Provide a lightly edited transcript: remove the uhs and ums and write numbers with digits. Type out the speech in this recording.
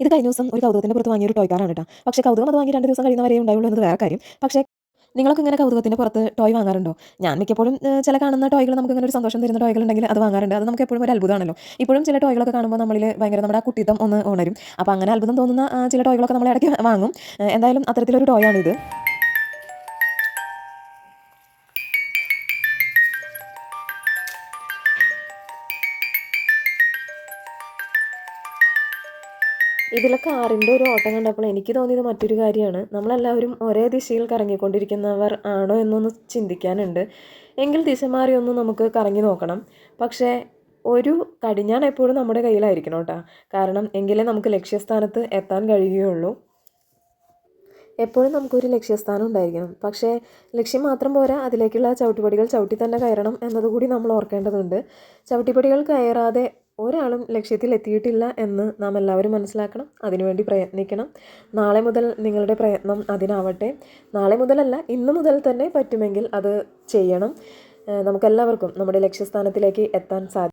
ഇത് കഴിഞ്ഞ ദിവസം ഒരു കൗതുകത്തിൻ്റെ പുറത്ത് വാങ്ങിയ ഒരു ടോയ് കാറാണ് കേട്ടോ. പക്ഷേ കൗതുകം അത് വാങ്ങി 2 ദിവസം കഴിയുന്നവരേ ഉണ്ടാവുള്ളൂ എന്നത് വേറെ കാര്യം. പക്ഷേ നിങ്ങളൊക്കെ ഇങ്ങനെ കൗതുകത്തിൻ്റെ പുറത്ത് ടോയ് വാങ്ങാറുണ്ടോ? ഞാൻ മിക്കപ്പോഴും ചില കാണുന്ന ടോയ്കൾ നമുക്ക് ഇങ്ങനെ ഒരു സന്തോഷം തരുന്ന ടോയ്കളുണ്ടെങ്കിൽ അത് വാങ്ങാറുണ്ട്. അത് നമുക്ക് എപ്പോഴും ഒരു അത്ഭുതമാണല്ലോ. ഇപ്പോഴും ചില ടോയ്കളൊക്കെ കാണുമ്പോൾ നമ്മളിൽ ഭയങ്കര നമ്മുടെ ആ കുട്ടിത്തം ഒന്ന് ഉണരും. അപ്പോൾ അങ്ങനെ അത്ഭുതം തോന്നുന്ന ചില ടോയ്കളൊക്കെ നമ്മൾ ഇടയ്ക്ക് വാങ്ങും. എന്തായാലും അത്തരത്തിലൊരു ടോയാണിത്. ഇതിലെ കാറിൻ്റെ ഒരു ഓട്ടം കണ്ടപ്പോൾ എനിക്ക് തോന്നിയത് മറ്റൊരു കാര്യമാണ്. നമ്മളെല്ലാവരും ഒരേ ദിശയിൽ കറങ്ങിക്കൊണ്ടിരിക്കുന്നവർ ആണോ എന്നൊന്ന് ചിന്തിക്കാനുണ്ട്. എങ്കിൽ ദിശ മാറി ഒന്ന് നമുക്ക് കറങ്ങി നോക്കണം. പക്ഷേ ഒരു കടിഞ്ഞാൺ എപ്പോഴും നമ്മുടെ കയ്യിലായിരിക്കണം കേട്ടോ. കാരണം എങ്കിലേ നമുക്ക് ലക്ഷ്യസ്ഥാനത്ത് എത്താൻ കഴിയുകയുള്ളൂ. എപ്പോഴും നമുക്കൊരു ലക്ഷ്യസ്ഥാനം ഉണ്ടായിരിക്കണം. പക്ഷേ ലക്ഷ്യം മാത്രം പോരാ, അതിലേക്കുള്ള ചവിട്ടുപടികൾ ചവിട്ടി തന്നെ കയറണം എന്നതുകൂടി നമ്മൾ ഓർക്കേണ്ടതുണ്ട്. ചവിട്ടിപ്പടികൾ കയറാതെ ഒരാളും ലക്ഷ്യത്തിൽ എത്തിയിട്ടില്ല എന്ന് നാം എല്ലാവരും മനസ്സിലാക്കണം. അതിനുവേണ്ടി പ്രയത്നിക്കണം. നാളെ മുതൽ നിങ്ങളുടെ പ്രയത്നം അതിനാവട്ടെ. നാളെ മുതലല്ല, ഇന്നു മുതൽ തന്നെ പറ്റുമെങ്കിൽ അത് ചെയ്യണം. നമുക്കെല്ലാവർക്കും നമ്മുടെ ലക്ഷ്യസ്ഥാനത്തിലേക്ക് എത്താൻ സാധിക്കും.